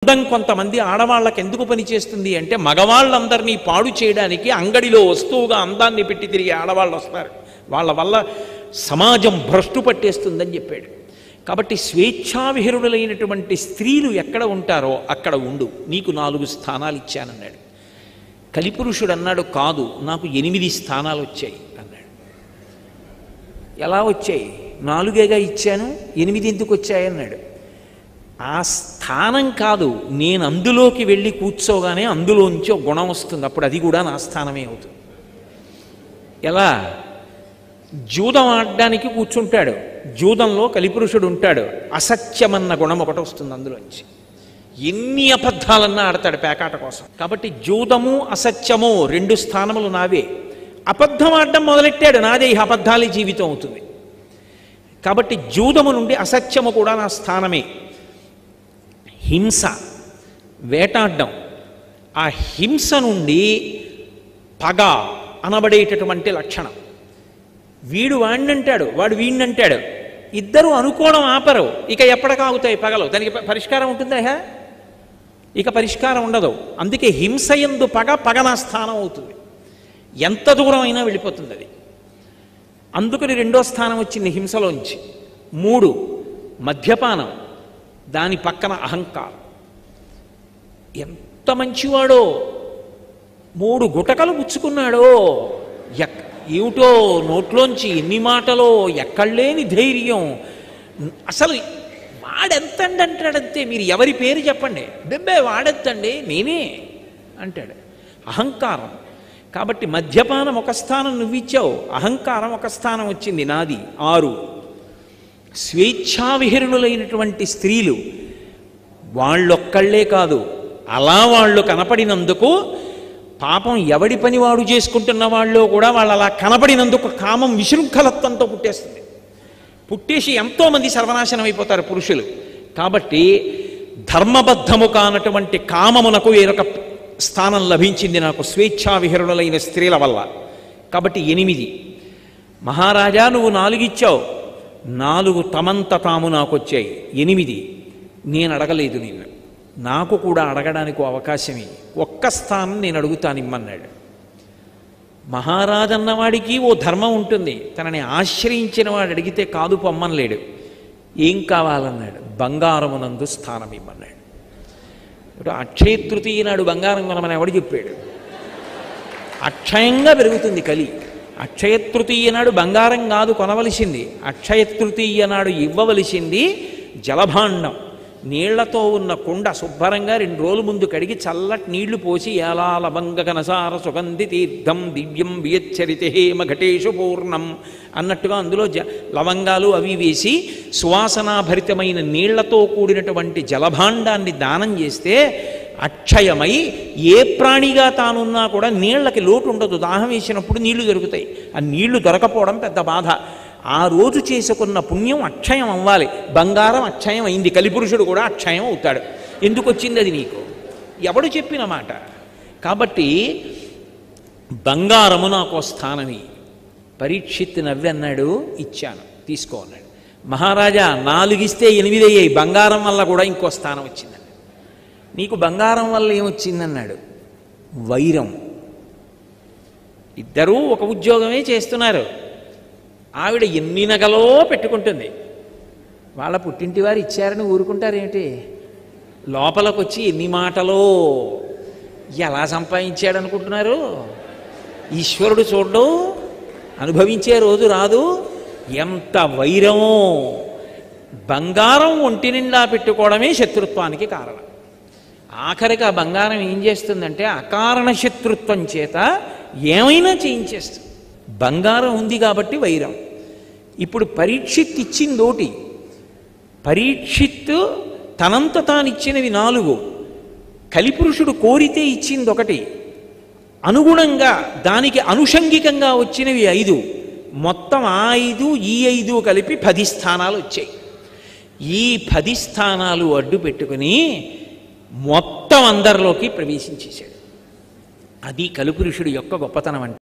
అందం కొంతమంది ఆడవాళ్ళకి ఎందుకు పనిచేస్తుంది అంటే మగవాళ్ళందరినీ పాడు చేయడానికి అంగడిలో వస్తువుగా అందాన్ని పెట్టి తిరిగి ఆడవాళ్ళు వస్తారు. వాళ్ళ వల్ల సమాజం భ్రష్టు పట్టేస్తుందని చెప్పాడు. కాబట్టి స్వేచ్ఛావిహరుడులైనటువంటి స్త్రీలు ఎక్కడ ఉంటారో అక్కడ ఉండు, నీకు 4 స్థానాలు ఇచ్చానన్నాడు. కలిపురుషుడు అన్నాడు, కాదు నాకు 8 స్థానాలు వచ్చాయి అన్నాడు. ఎలా వచ్చాయి? 4గా ఇచ్చాను, 8 ఎందుకు వచ్చాయి అన్నాడు. ఆ స్థానం కాదు, నేను అందులోకి వెళ్ళి కూర్చోగానే అందులోంచి ఒక గుణం వస్తుంది, అప్పుడు అది కూడా నా స్థానమే అవుతుంది. ఎలా? జూదం ఆడడానికి కూర్చుంటాడు, జూదంలో కలిపురుషుడు ఉంటాడు, అసత్యమన్న గుణం ఒకటి వస్తుంది అందులోంచి. ఎన్ని అబద్ధాలన్నా ఆడతాడు పేకాట కోసం. కాబట్టి జూదము అసత్యము 2 స్థానములు నావే. అబద్ధం ఆడడం మొదలెట్టాడు, నాదే ఈ అబద్ధాలే జీవితం అవుతుంది. కాబట్టి జూదము నుండి అసత్యము కూడా నా స్థానమే. హింస, వేటాడడం, ఆ హింస నుండి పగ అనబడేటటువంటి లక్షణం. వీడు వాణ్ణంటాడు, వాడు వీణ్ణంటాడు, ఇద్దరు అనుకోవడం ఆపరు. ఇక ఎప్పటికాగుతాయి పగలు? దానికి పరిష్కారం ఉంటుందా? ఇక పరిష్కారం ఉండదు. అందుకే హింసయందు పగ, పగ నా స్థానం అవుతుంది. ఎంత దూరం అయినా వెళ్ళిపోతుంది అది. అందుకని 2వ స్థానం వచ్చింది హింసలోంచి. 3 మద్యపానం, దాని పక్కన అహంకారం. ఎంత మంచివాడో, 3 గుటకలు పుచ్చుకున్నాడో, ఏమిటో నోట్లోంచి ఎన్ని మాటలో, ఎక్కడలేని ధైర్యం. అసలు వాడెంతండి అంటాడంతే. మీరు ఎవరి పేరు చెప్పండి, బెబ్బే వాడెత్తండి, నేనే అంటాడు. అహంకారం. కాబట్టి మద్యపానం 1 స్థానం నువ్విచ్చావు, అహంకారం 1 స్థానం వచ్చింది, నాది 6. స్వేచ్ఛావిహరులైనటువంటి స్త్రీలు వాళ్ళొక్కళ్లే కాదు, అలా వాళ్ళు కనపడినందుకు పాపం ఎవడి పని వాడు చేసుకుంటున్న వాళ్ళు కూడా వాళ్ళు అలా కనపడినందుకు కామం విశృంఖలత్వంతో పుట్టేస్తుంది. పుట్టేసి ఎంతోమంది సర్వనాశనం అయిపోతారు పురుషులు. కాబట్టి ధర్మబద్ధము కానటువంటి కామమునకు వేరొక స్థానం లభించింది నాకు స్వేచ్ఛావిహరులైన స్త్రీల వల్ల. కాబట్టి 8. మహారాజా నువ్వు 4 ఇచ్చావు, 4 తమంత తాము నాకు వచ్చాయి. 8 నేను అడగలేదు, నిన్ను నాకు కూడా అడగడానికి అవకాశమే. 1 స్థానం నేను అడుగుతాను ఇమ్మన్నాడు. మహారాజన్నవాడికి ఓ ధర్మం ఉంటుంది. తనని ఆశ్రయించిన వాడు అడిగితే కాదు పొమ్మనలేడు. ఏం కావాలన్నాడు? బంగారమునందు స్థానం ఇమ్మన్నాడు. ఇప్పుడు అక్షయ తృతీయ నాడు బంగారం కొనమని ఎవడు చెప్పాడు? అక్షయంగా పెరుగుతుంది కలి. అక్షయ తృతీయ నాడు బంగారం కాదు కొనవలసింది, అక్షయ తృతీయ నాడు ఇవ్వవలసింది జలభాండం. నీళ్లతో ఉన్న కుండ శుభ్రంగా 2 రోజుల ముందు కడిగి చల్లటి నీళ్లు పోసి ఏలాలభంగ కనసార సుగంధి తీర్థం దివ్యం వియచ్చరితే ఘటేషు పూర్ణం అన్నట్టుగా అందులో లవంగాలు అవి వేసి సువాసనాభరితమైన నీళ్లతో కూడినటువంటి జలభాండాన్ని దానం చేస్తే అక్షయమై ఏ ప్రాణిగా తానున్నా కూడా నీళ్లకి లోటు ఉండదు. దాహం వేసినప్పుడు నీళ్లు దొరుకుతాయి. ఆ నీళ్లు దొరకపోవడం పెద్ద బాధ. ఆ రోజు చేసుకున్న పుణ్యం అక్షయం అవ్వాలి. బంగారం అక్షయం అయింది, కలిపురుషుడు కూడా అక్షయం అవుతాడు. ఎందుకు వచ్చింది అది నీకు? ఎవడు చెప్పిన మాట? కాబట్టి బంగారము నాకు స్థానమే. పరీక్షిత్ నవ్వి అన్నాడు, ఇచ్చాను, తీసుకో అన్నాడు. మహారాజా 4 ఇస్తే 8 అయ్యాయి, బంగారం వల్ల కూడా ఇంకో స్థానం వచ్చిందండి. నీకు బంగారం వల్ల ఏమొచ్చిందన్నాడు? వైరం. ఇద్దరూ ఒక ఉద్యోగమే చేస్తున్నారు. ఆవిడ ఎన్ని నగలో పెట్టుకుంటుంది, వాళ్ళ పుట్టింటి వారు ఇచ్చారని ఊరుకుంటారేమిటి? లోపలికి వచ్చి ఎన్ని మాటలో, ఎలా సంపాదించాడు అనుకుంటున్నారు? ఈశ్వరుడు చూడడు, అనుభవించే రోజు రాదు. ఎంత వైరమో! బంగారం ఒంటి నిండా పెట్టుకోవడమే శత్రుత్వానికి కారణం. ఆఖరికి ఆ బంగారం ఏం చేస్తుందంటే అకారణ శత్రుత్వం చేత ఏమైనా చేయించేస్తుంది. బంగారం ఉంది కాబట్టి వైరం. ఇప్పుడు పరీక్షిత్ ఇచ్చిందోటి, పరీక్షిత్ తనంత తానిచ్చినవి 4, కలిపురుషుడు కోరితే ఇచ్చింది 1, అనుగుణంగా దానికి అనుషంగికంగా వచ్చినవి 5. మొత్తం ఆ 5 ఈ 5 కలిపి 10 స్థానాలు వచ్చాయి. ఈ 10 స్థానాలు అడ్డు పెట్టుకుని మొత్తం అందరిలోకి ప్రవేశించేశాడు. అది కలిపురుషుడు యొక్క గొప్పతనం అంటే.